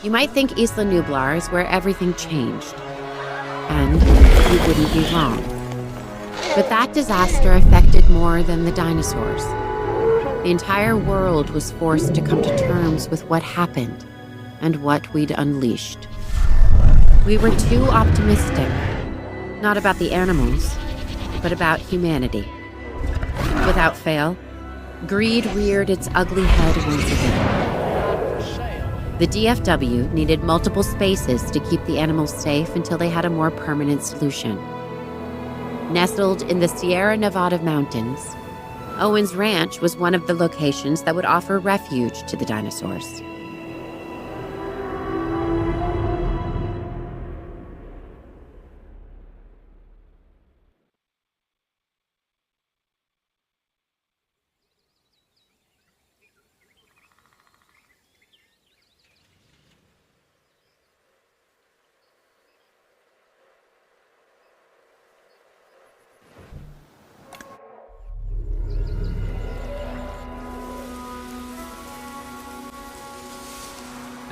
You might think Isla Nublar is where everything changed. And you wouldn't be wrong. But that disaster affected more than the dinosaurs. The entire world was forced to come to terms with what happened and what we'd unleashed. We were too optimistic, not about the animals, but about humanity. Without fail, greed reared its ugly head once again. The DFW needed multiple spaces to keep the animals safe until they had a more permanent solution. Nestled in the Sierra Nevada mountains, Owen's Ranch was one of the locations that would offer refuge to the dinosaurs.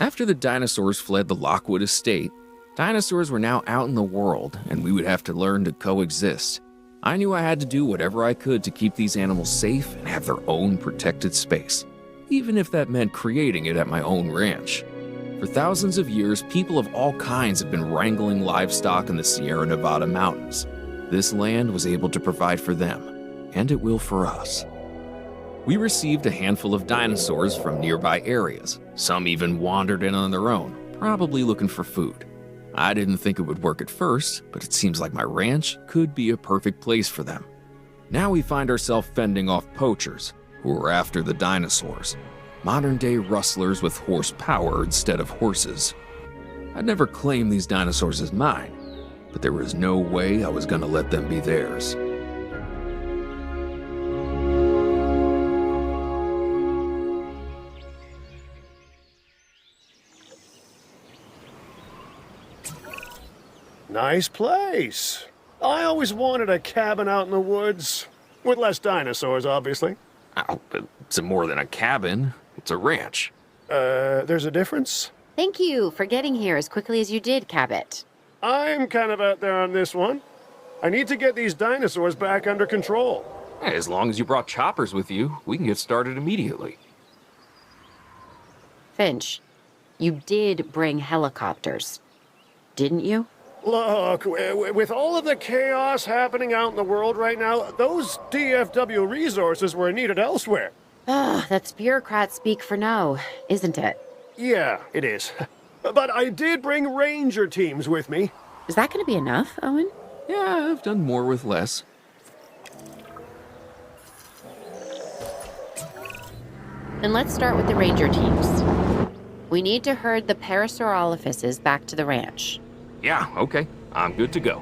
After the dinosaurs fled the Lockwood estate, dinosaurs were now out in the world, and we would have to learn to coexist. I knew I had to do whatever I could to keep these animals safe and have their own protected space, even if that meant creating it at my own ranch. For thousands of years, people of all kinds have been wrangling livestock in the Sierra Nevada mountains. This land was able to provide for them, and it will for us. We received a handful of dinosaurs from nearby areas. Some even wandered in on their own, probably looking for food. I didn't think it would work at first, but it seems like my ranch could be a perfect place for them. Now we find ourselves fending off poachers, who are after the dinosaurs. Modern-day rustlers with horsepower instead of horses. I'd never claim these dinosaurs as mine, but there was no way I was going to let them be theirs. Nice place. I always wanted a cabin out in the woods. With less dinosaurs, obviously. Oh, but it's more than a cabin. It's a ranch. There's a difference? Thank you for getting here as quickly as you did, Cabot. I'm kind of out there on this one. I need to get these dinosaurs back under control. As long as you brought choppers with you, we can get started immediately. Finch, you did bring helicopters, didn't you? Look, with all of the chaos happening out in the world right now, those DFW resources were needed elsewhere. Ugh, that's bureaucrat speak for no, isn't it? Yeah, it is. But I did bring ranger teams with me. Is that going to be enough, Owen? Yeah, I've done more with less. Then let's start with the ranger teams. We need to herd the Parasaurolophuses back to the ranch. Yeah, okay. I'm good to go.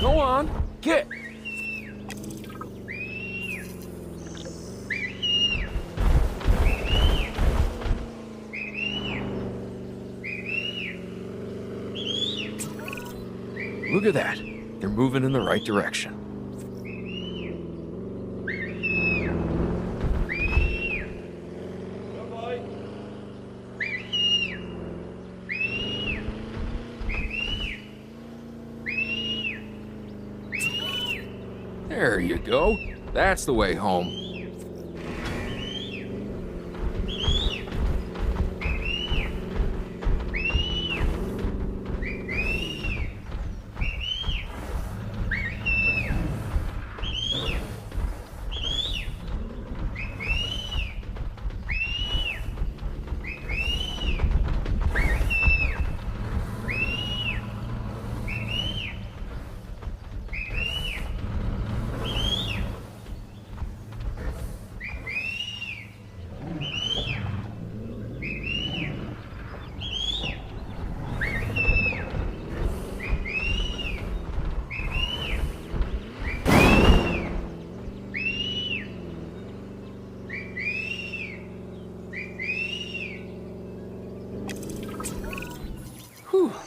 Go on, get! Look at that. They're moving in the right direction. There you go. That's the way home.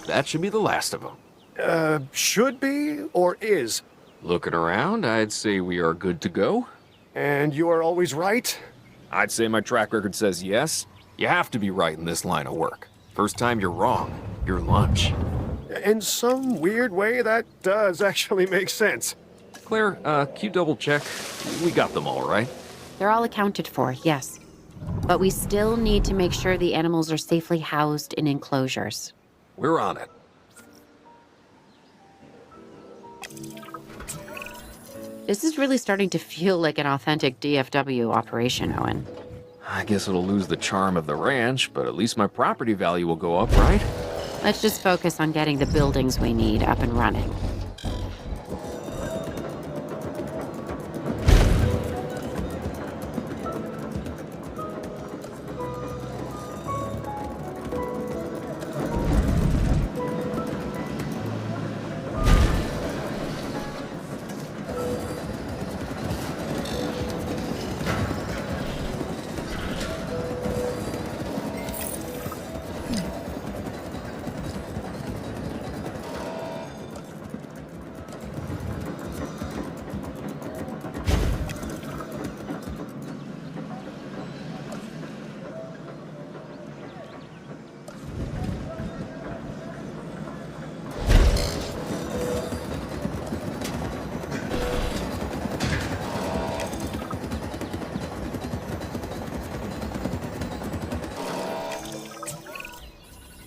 that should be the last of them. Should be or is? Looking around, I'd say we are good to go. And you are always right? I'd say my track record says yes. You have to be right in this line of work. First time you're wrong, you're lunch. In some weird way, that does actually make sense. Claire, can you double check? We got them all, right? They're all accounted for, yes. But we still need to make sure the animals are safely housed in enclosures. We're on it. This is really starting to feel like an authentic DFW operation, Owen. I guess it'll lose the charm of the ranch, but at least my property value will go up, right? Let's just focus on getting the buildings we need up and running.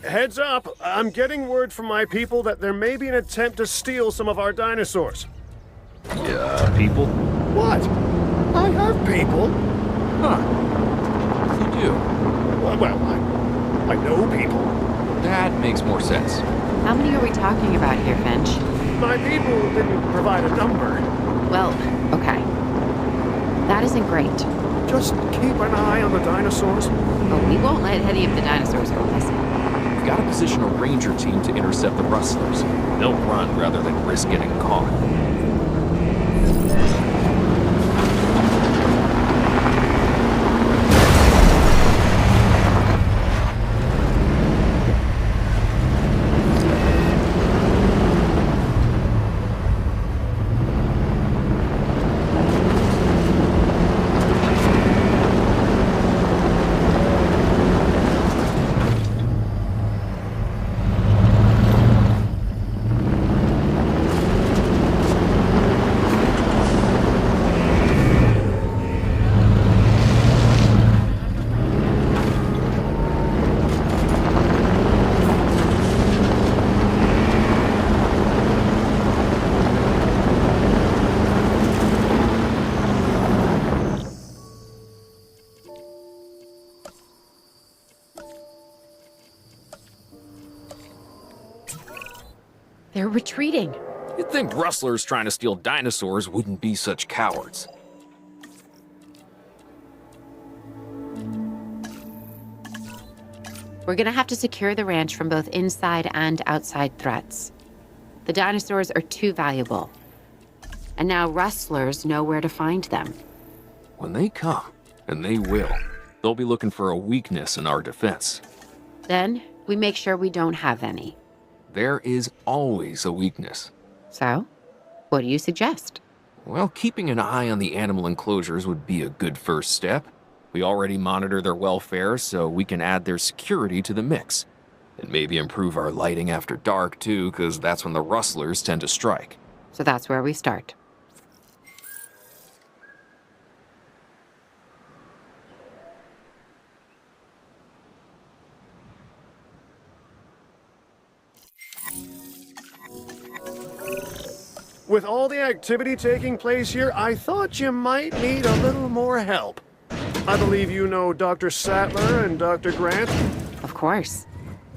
Heads up, I'm getting word from my people that there may be an attempt to steal some of our dinosaurs. Yeah, people? What? I have people. Huh. You do? Well, I know people. That makes more sense. How many are we talking about here, Finch? My people didn't provide a number. Well, okay. That isn't great. Just keep an eye on the dinosaurs. But we won't let any of the dinosaurs go missing. We've got to position a ranger team to intercept the rustlers. They'll run rather than risk getting caught. They're retreating. You'd think rustlers trying to steal dinosaurs wouldn't be such cowards. We're gonna have to secure the ranch from both inside and outside threats. The dinosaurs are too valuable. And now rustlers know where to find them. When they come, and they will, they'll be looking for a weakness in our defense. Then we make sure we don't have any. There is always a weakness. So, what do you suggest? Well, keeping an eye on the animal enclosures would be a good first step. We already monitor their welfare, so we can add their security to the mix. And maybe improve our lighting after dark, too, because that's when the rustlers tend to strike. So that's where we start. With all the activity taking place here, I thought you might need a little more help. I believe you know Dr. Sattler and Dr. Grant. Of course.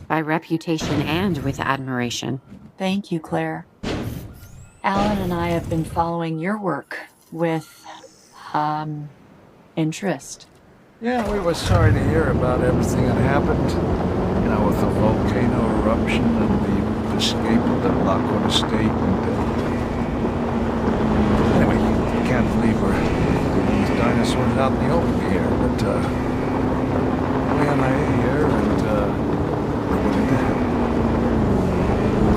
By reputation and with admiration. Thank you, Claire. Alan and I have been following your work with, interest. Yeah, we were sorry to hear about everything that happened. You know, with the volcano eruption and the escape of the Lockwood estate. Anyway, you can't believe we're leaving these dinosaurs out in the open here, but, Leon and I are here, and, we're willing to help.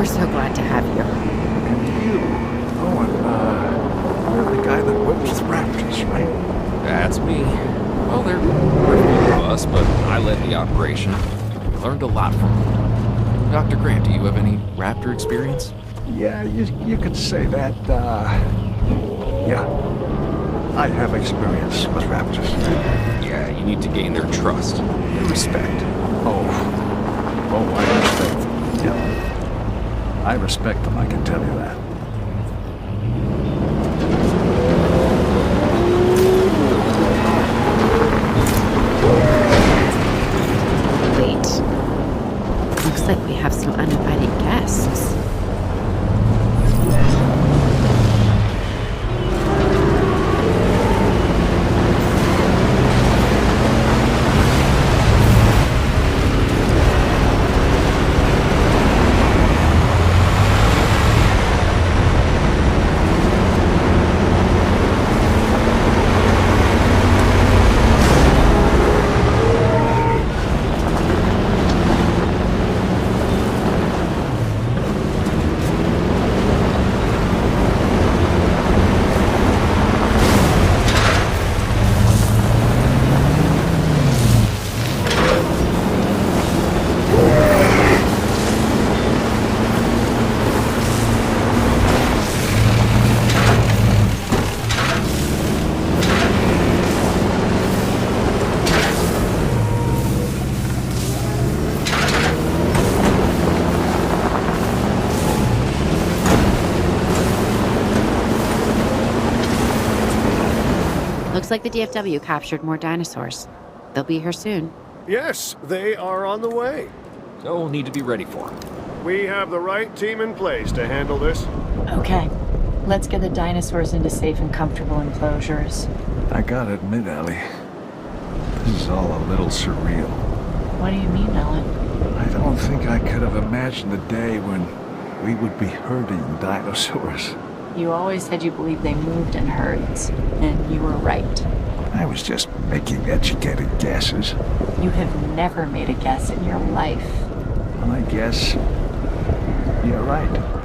We're so glad to have you. And you, Owen, you're the guy that works with raptors, right? That's me. Well, there were a few of us, but I led the operation. Learned a lot from them. Dr. Grant, do you have any raptor experience? Yeah, you could say that, yeah. I have experience with raptors. Yeah, you need to gain their trust and respect. Oh, I respect them. Yeah. I respect them, I can tell you that. Wait. Looks like we have some uninvited guests. Looks like the DFW captured more dinosaurs. They'll be here soon. Yes, they are on the way. So we'll need to be ready for them. We have the right team in place to handle this. Okay. Let's get the dinosaurs into safe and comfortable enclosures. I gotta admit, Ellie, this is all a little surreal. What do you mean, Alan? I don't think I could have imagined the day when we would be herding dinosaurs. You always said you believed they moved in herds, and you were right. I was just making educated guesses. You have never made a guess in your life. Well, I guess you're right.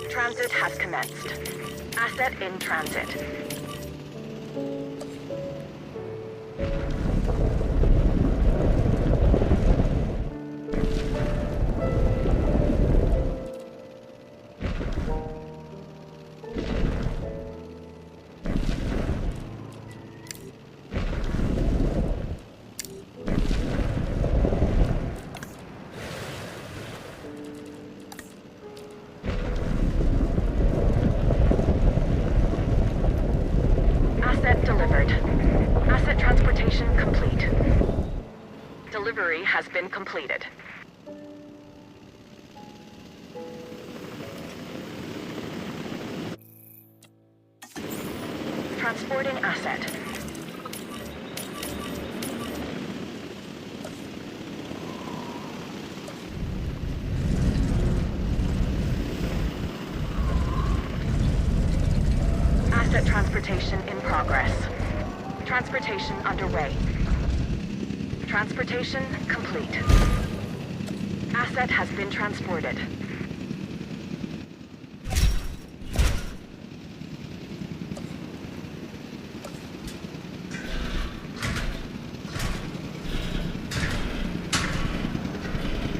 Transit has commenced. Asset in transit. Delivery has been completed. Transporting asset. Asset transportation. Transportation in progress. Transportation underway. Transportation complete. Asset has been transported.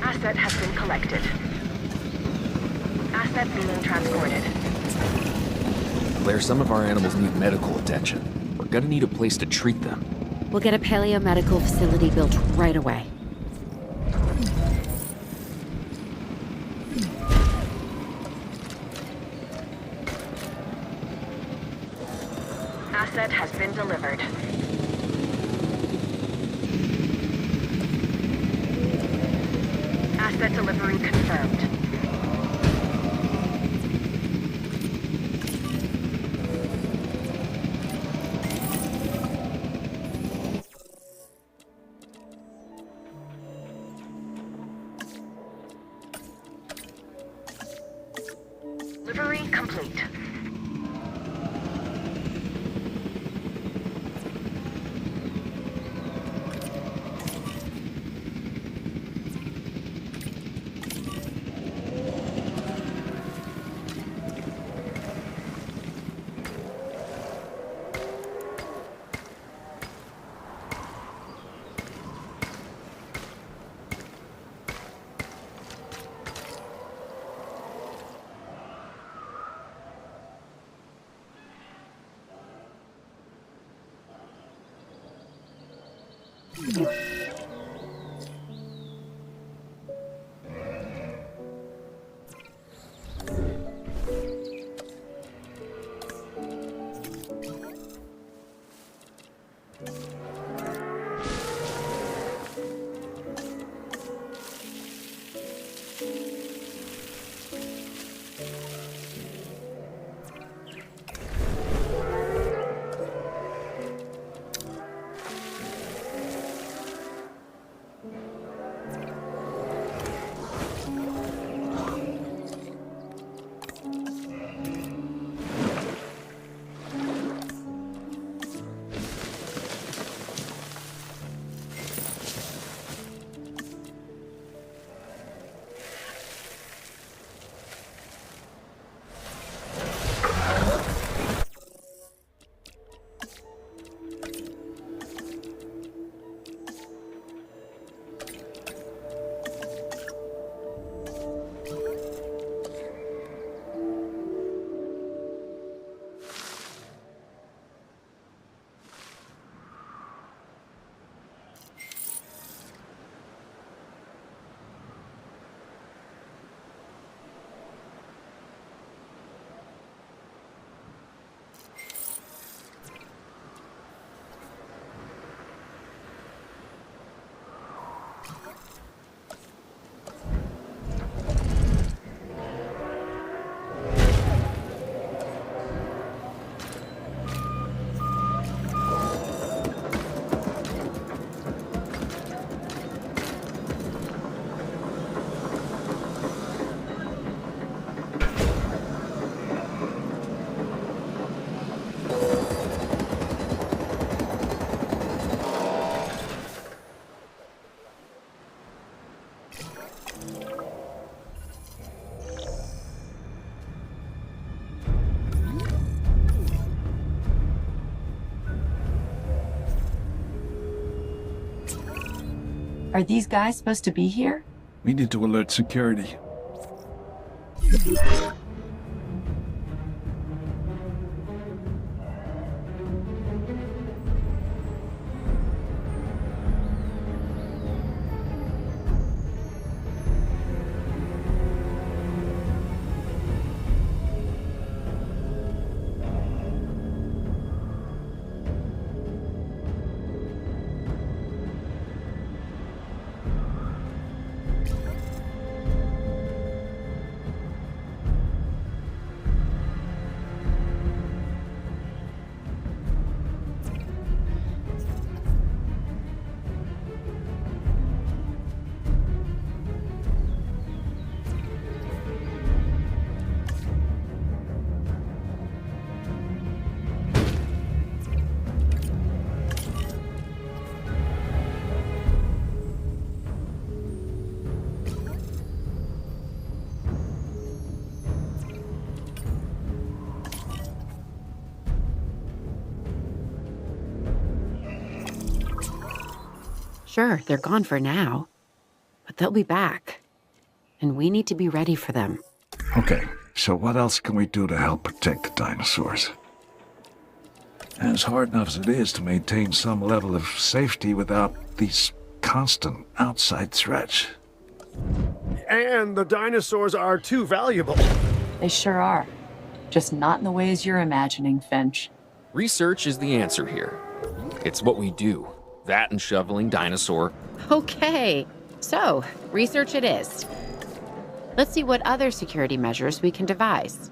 Asset has been collected. Asset being transported. Claire, some of our animals need medical attention. We're gonna need a place to treat them. We'll get a paleomedical facility built right away. Asset has been delivered. Asset delivery confirmed. Delivery complete. Are these guys supposed to be here? We need to alert security. Sure, they're gone for now, but they'll be back. And we need to be ready for them. Okay, so what else can we do to help protect the dinosaurs? As hard enough as it is to maintain some level of safety without these constant outside threats. And the dinosaurs are too valuable. They sure are. Just not in the ways you're imagining, Finch. Research is the answer here. It's what we do. That and shoveling dinosaur. Okay, so research it is. Let's see what other security measures we can devise.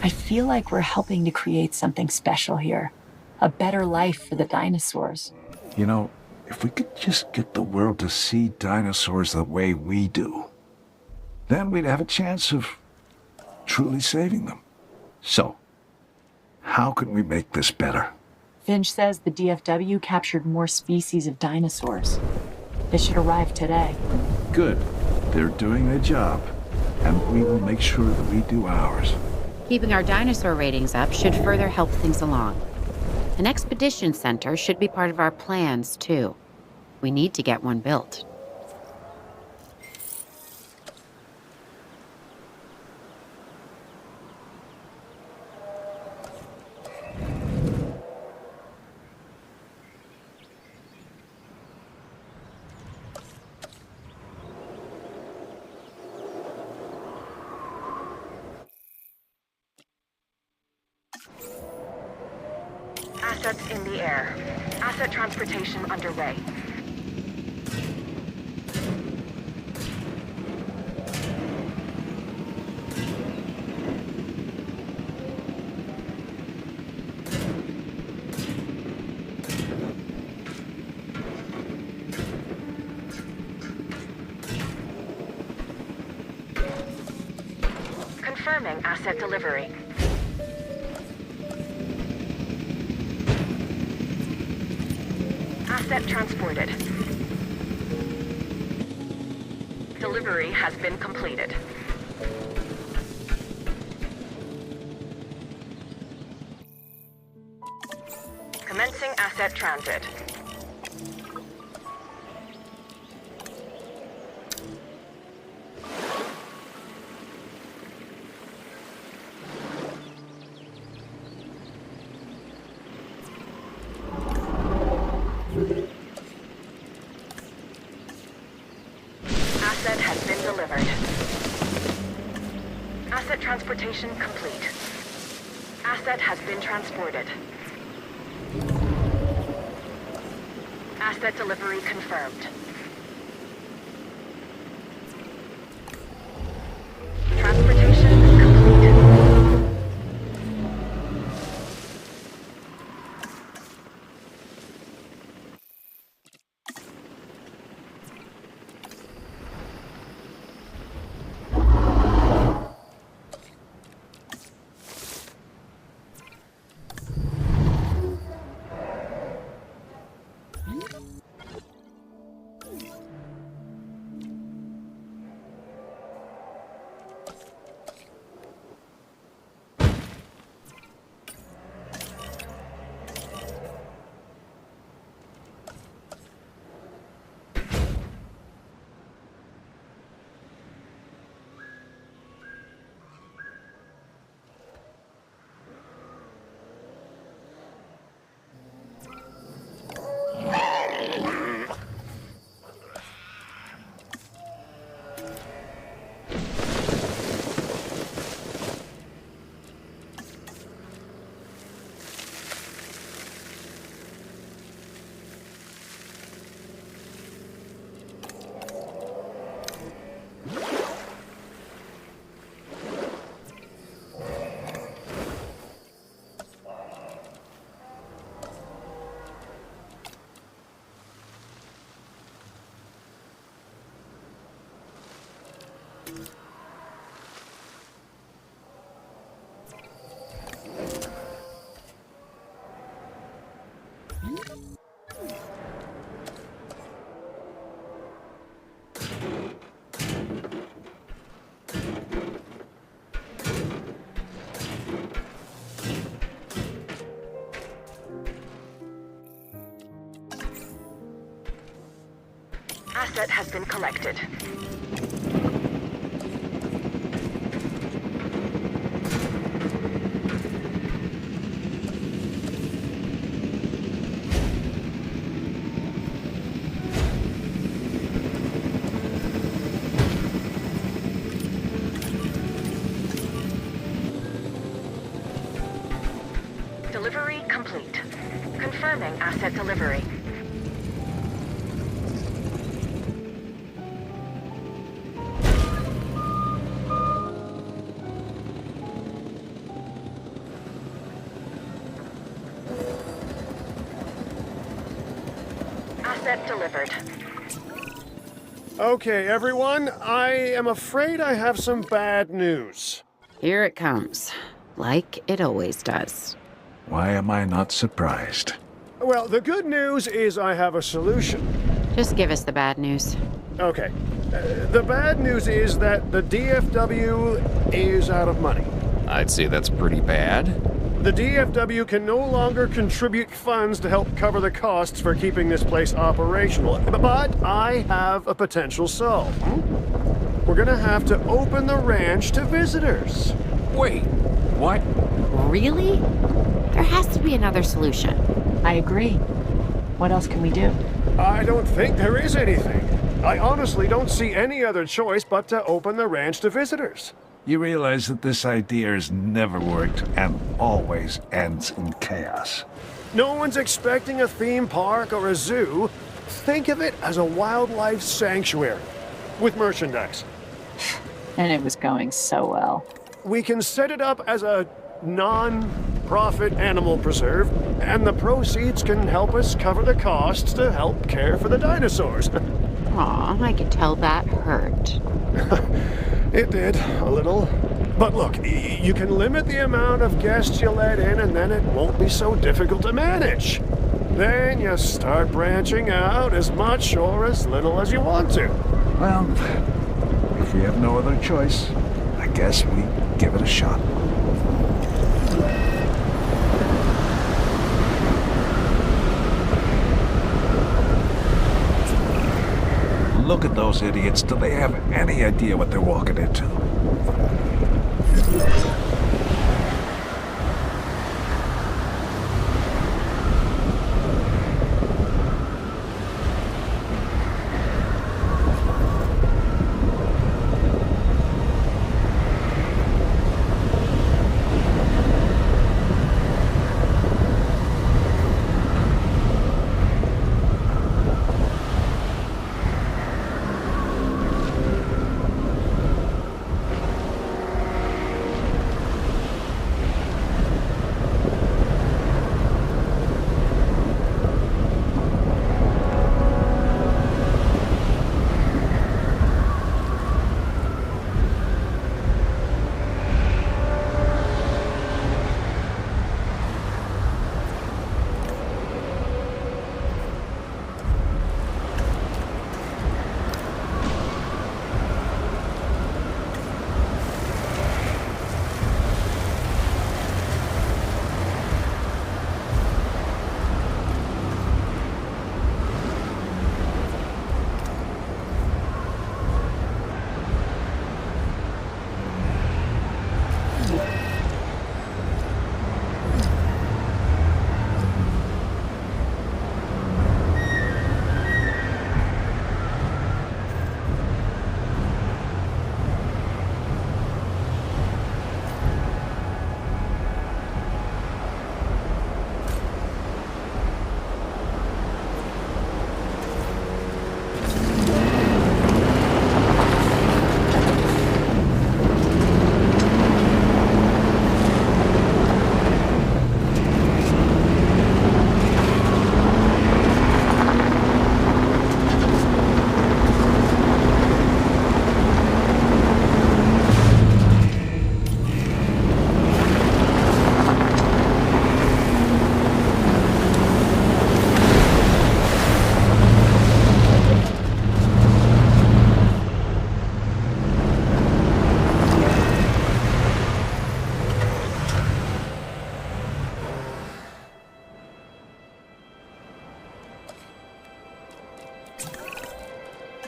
I feel like we're helping to create something special here. A better life for the dinosaurs. You know, if we could just get the world to see dinosaurs the way we do, then we'd have a chance of truly saving them. So, how can we make this better? Finch says the DFW captured more species of dinosaurs. They should arrive today. Good. They're doing their job, and we will make sure that we do ours. Keeping our dinosaur ratings up should further help things along. An expedition center should be part of our plans, too. We need to get one built. Assets in the air. Asset transportation underway. Confirming asset delivery. Asset transported. Delivery has been completed. Commencing asset transit. Asset has been delivered. Asset transportation complete. Asset has been transported. Asset delivery confirmed. Transportation complete. asset has been collected. Delivery complete. Confirming asset delivery. Asset delivered. Okay, everyone, I am afraid I have some bad news. Here it comes, like it always does. Why am I not surprised? Well, the good news is I have a solution. Just give us the bad news. Okay. The bad news is that the DFW is out of money. I'd say that's pretty bad. The DFW can no longer contribute funds to help cover the costs for keeping this place operational. But I have a potential solve. We're gonna have to open the ranch to visitors. Wait, what? Really? There has to be another solution. I agree. What else can we do? I don't think there is anything. I honestly don't see any other choice but to open the ranch to visitors. You realize that this idea has never worked and always ends in chaos. No one's expecting a theme park or a zoo. Think of it as a wildlife sanctuary with merchandise. And it was going so well. We can set it up as a non-profit animal preserve, and the proceeds can help us cover the costs to help care for the dinosaurs. Aw, I could tell that hurt. It did, a little. But look, you can limit the amount of guests you let in, and then it won't be so difficult to manage. Then you start branching out as much or as little as you want to. Well, if we have no other choice, I guess we give it a shot. Look at those idiots. Do they have any idea what they're walking into?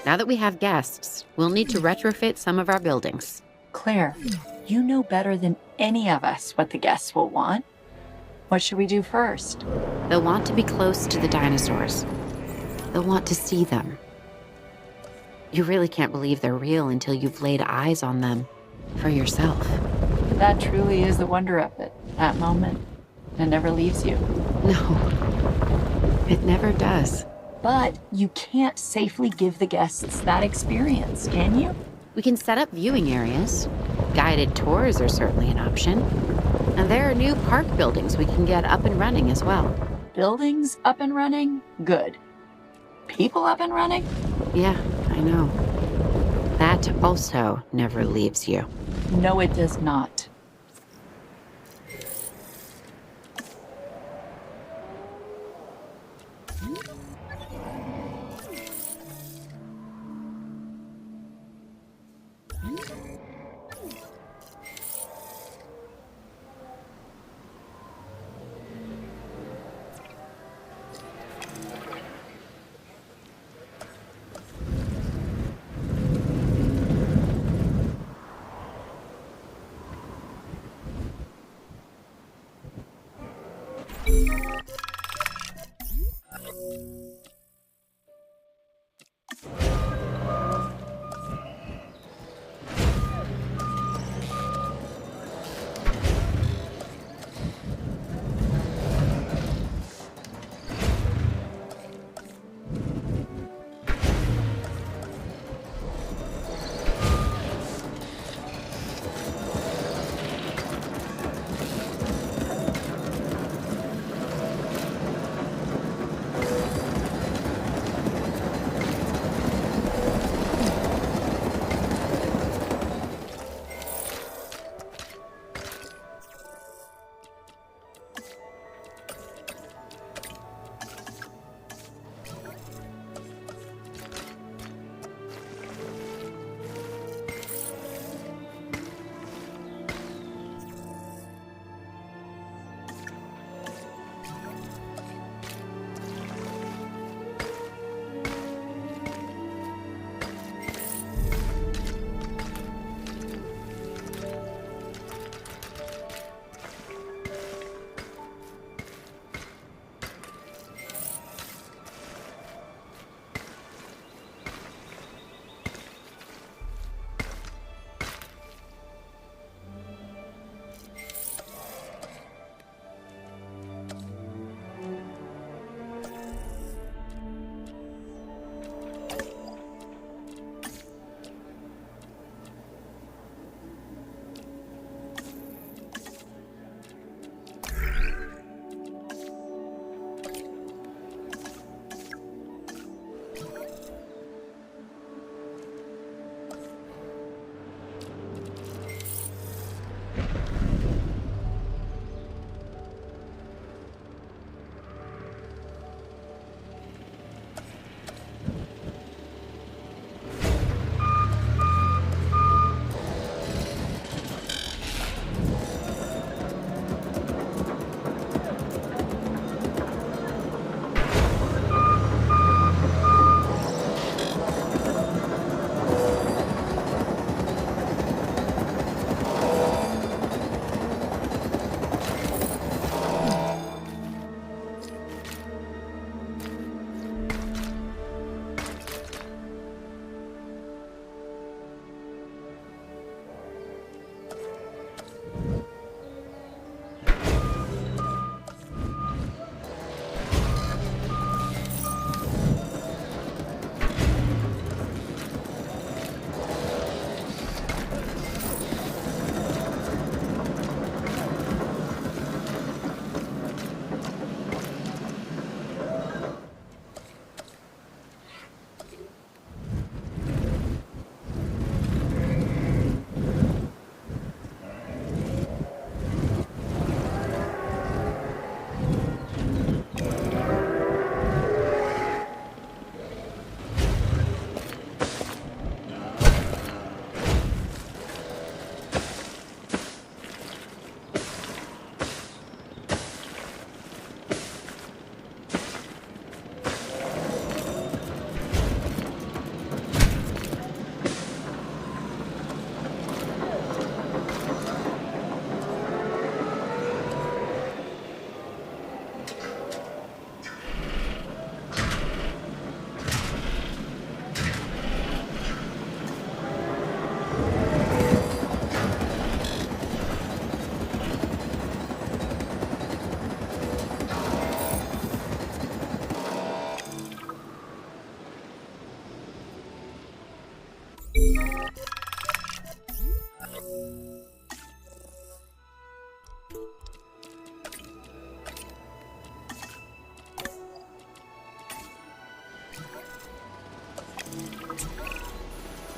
Now that we have guests, we'll need to retrofit some of our buildings. Claire, you know better than any of us what the guests will want. What should we do first? They'll want to be close to the dinosaurs. They'll want to see them. You really can't believe they're real until you've laid eyes on them for yourself. That truly is the wonder of it, that moment. It never leaves you. No, it never does. But you can't safely give the guests that experience, can you? We can set up viewing areas. Guided tours are certainly an option. And there are new park buildings we can get up and running as well. Buildings up and running? Good. People up and running? Yeah, I know. That also never leaves you. No, it does not.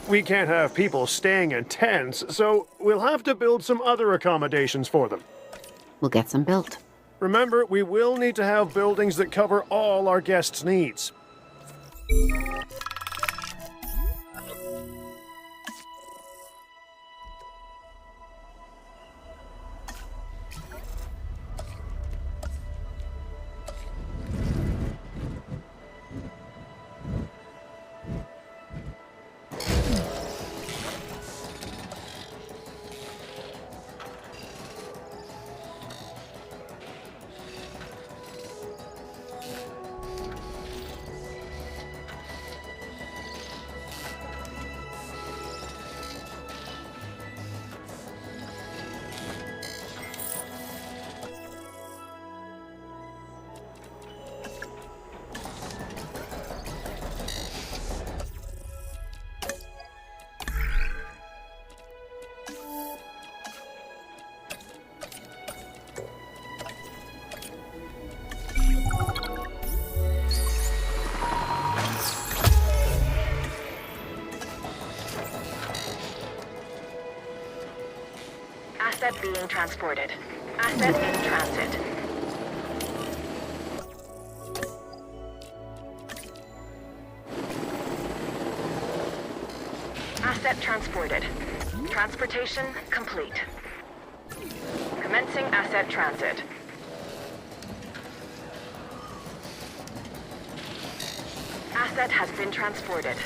We can't have people staying in tents, so we'll have to build some other accommodations for them. We'll get some built. Remember, we will need to have buildings that cover all our guests' needs. Asset being transported. Asset in transit. Asset transported. Transportation complete. Commencing asset transit. Asset has been transported.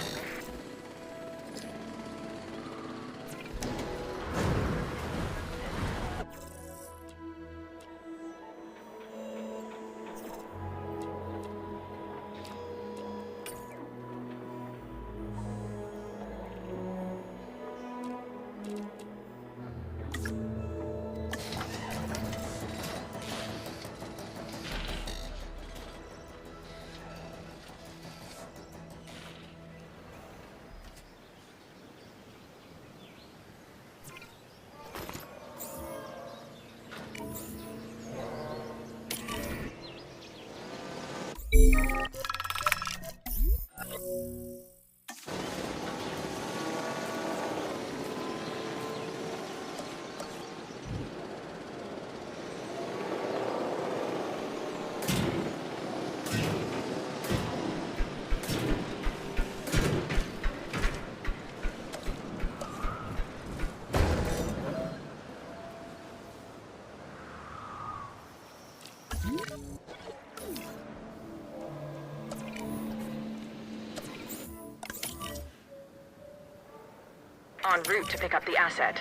En route to pick up the asset.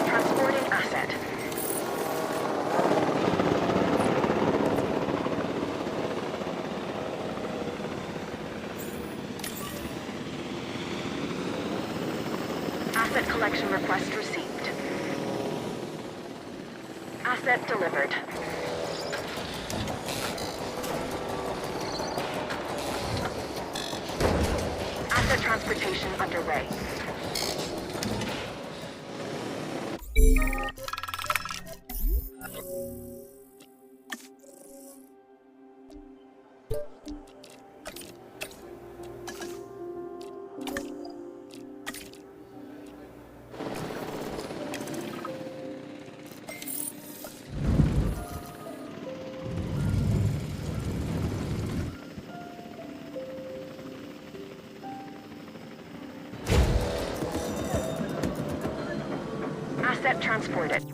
Transporting asset. Asset collection request received. Asset delivered. Asset transportation underway. Asset transported.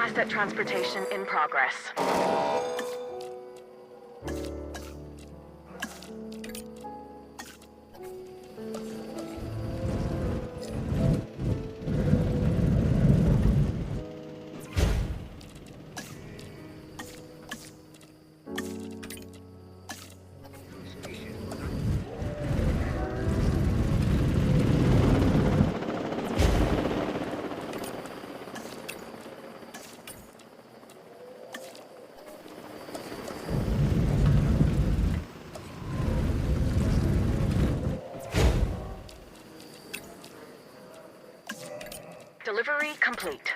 Asset transportation in progress. Delivery complete.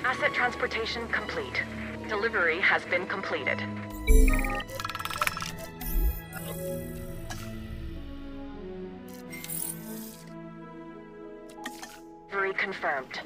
Asset transportation complete. Delivery has been completed. Delivery confirmed.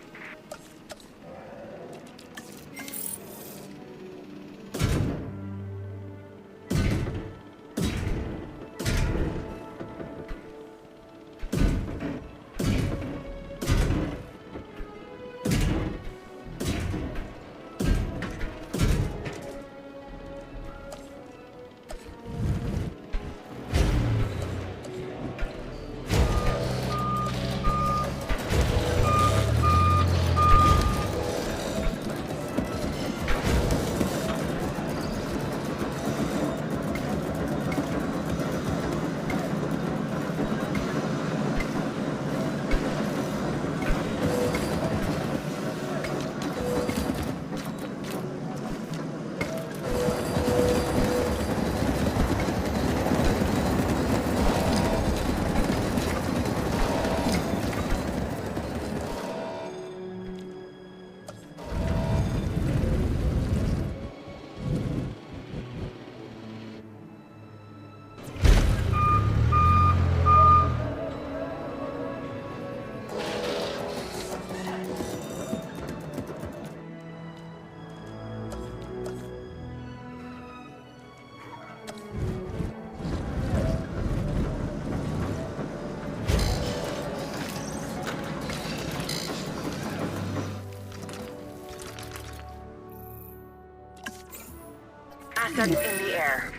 Assets in the air.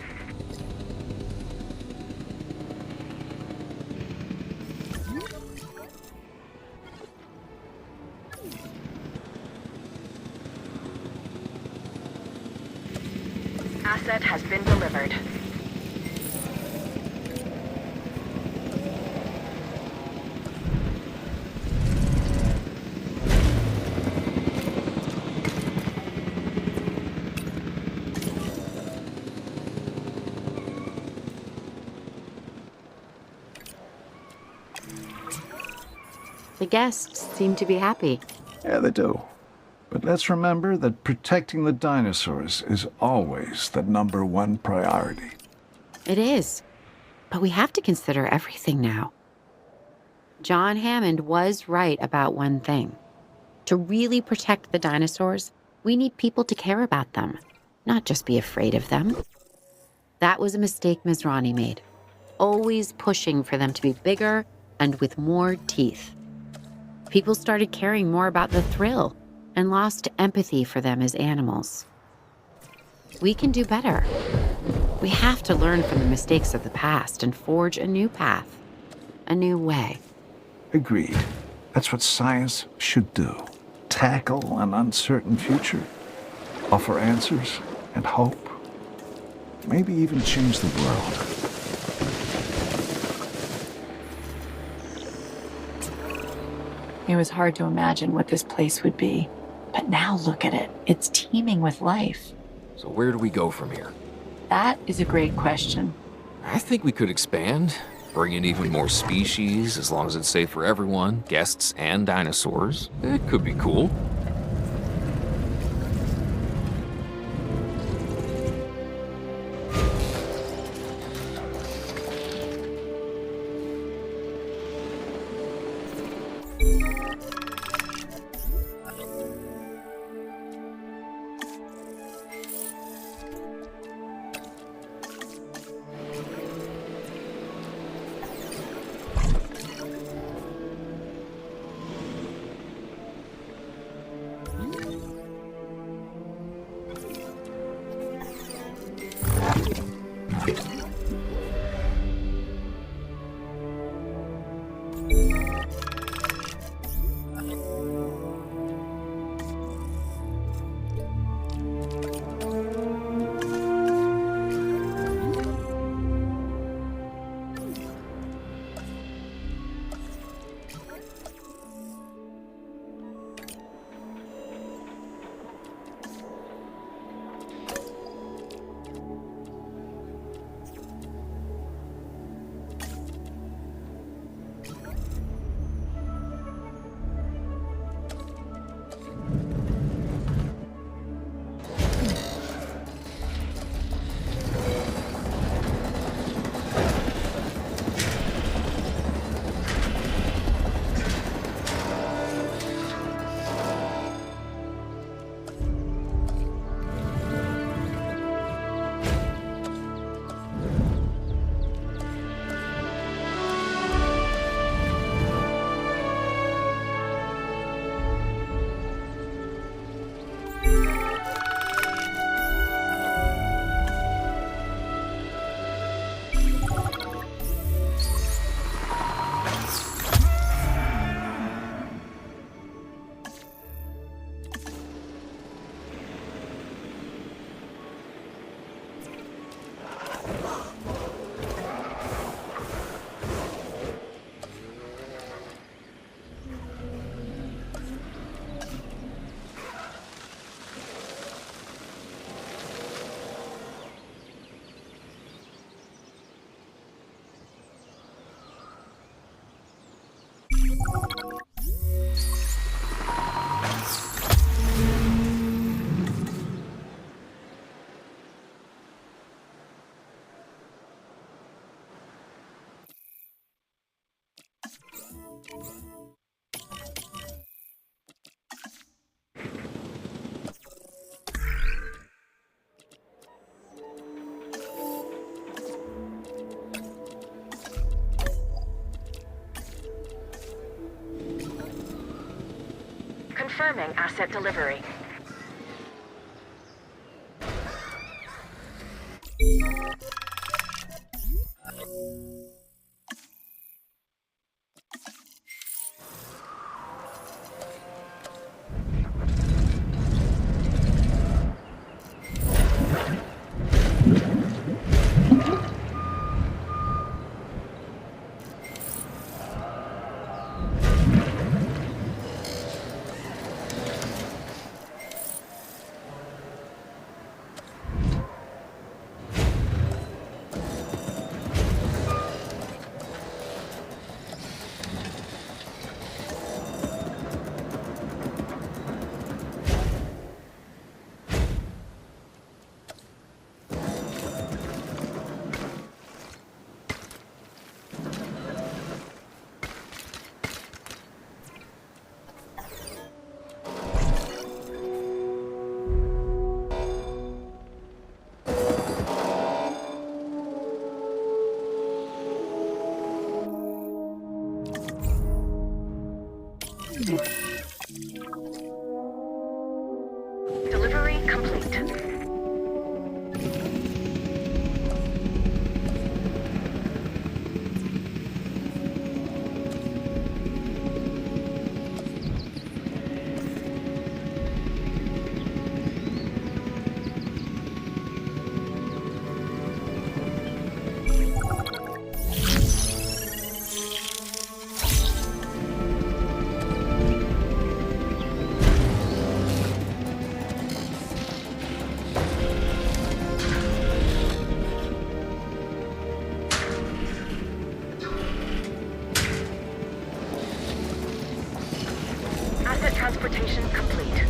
Asset has been delivered. The guests seem to be happy. Yeah, they do. But let's remember that protecting the dinosaurs is always the #1 priority. It is. But we have to consider everything now. John Hammond was right about one thing. To really protect the dinosaurs, we need people to care about them, not just be afraid of them. That was a mistake Mizrani made, always pushing for them to be bigger and with more teeth. People started caring more about the thrill and lost empathy for them as animals. We can do better. We have to learn from the mistakes of the past and forge a new path, a new way. Agreed. That's what science should do. Tackle an uncertain future. Offer answers and hope. Maybe even change the world. It was hard to imagine what this place would be. But now look at it. It's teeming with life. So where do we go from here? That is a great question. I think we could expand, bring in even more species, as long as it's safe for everyone, guests and dinosaurs. It could be cool. Confirming asset delivery. Delivery complete. Asset transportation complete.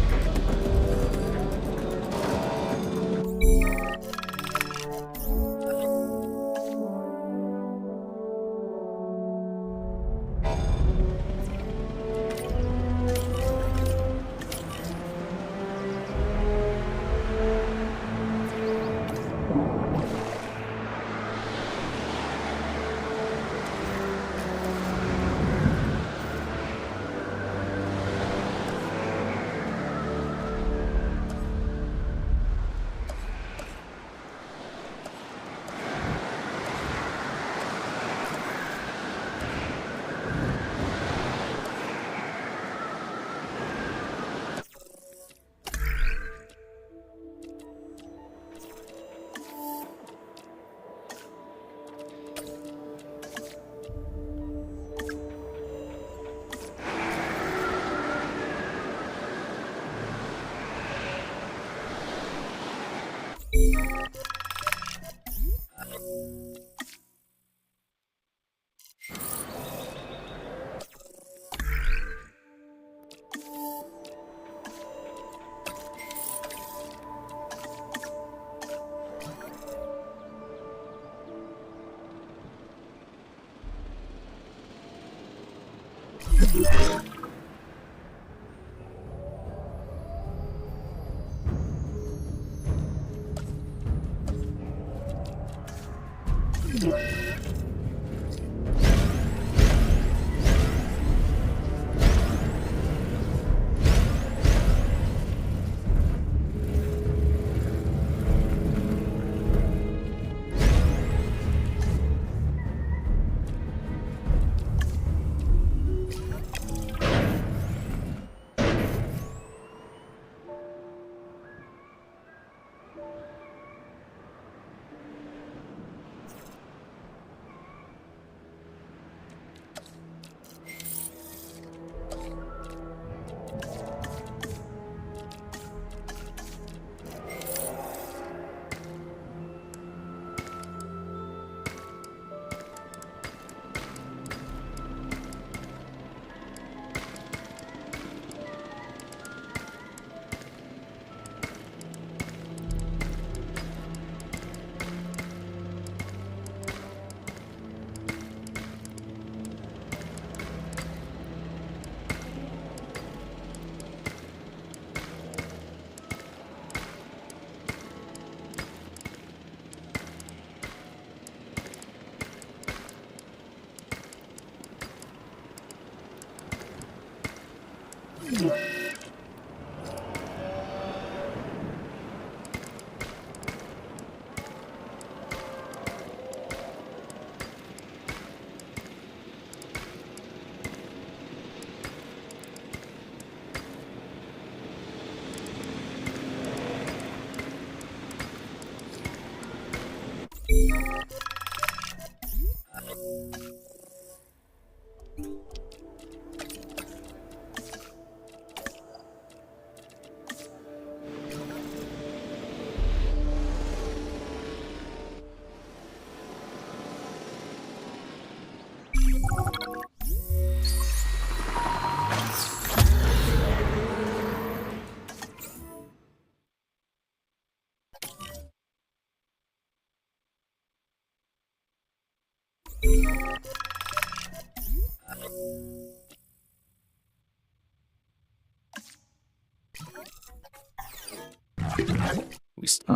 We st-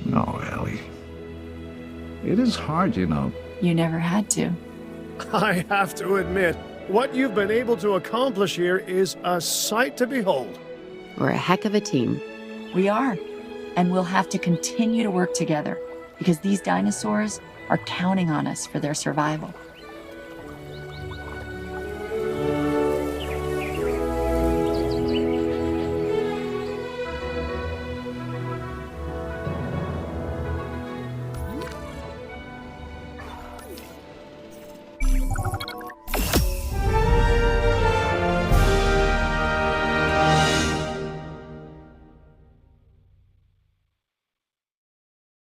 No, Ellie. It is hard, you know. You never had to. I have to admit, what you've been able to accomplish here is a sight to behold. We're a heck of a team. We are. And we'll have to continue to work together because these dinosaurs are counting on us for their survival.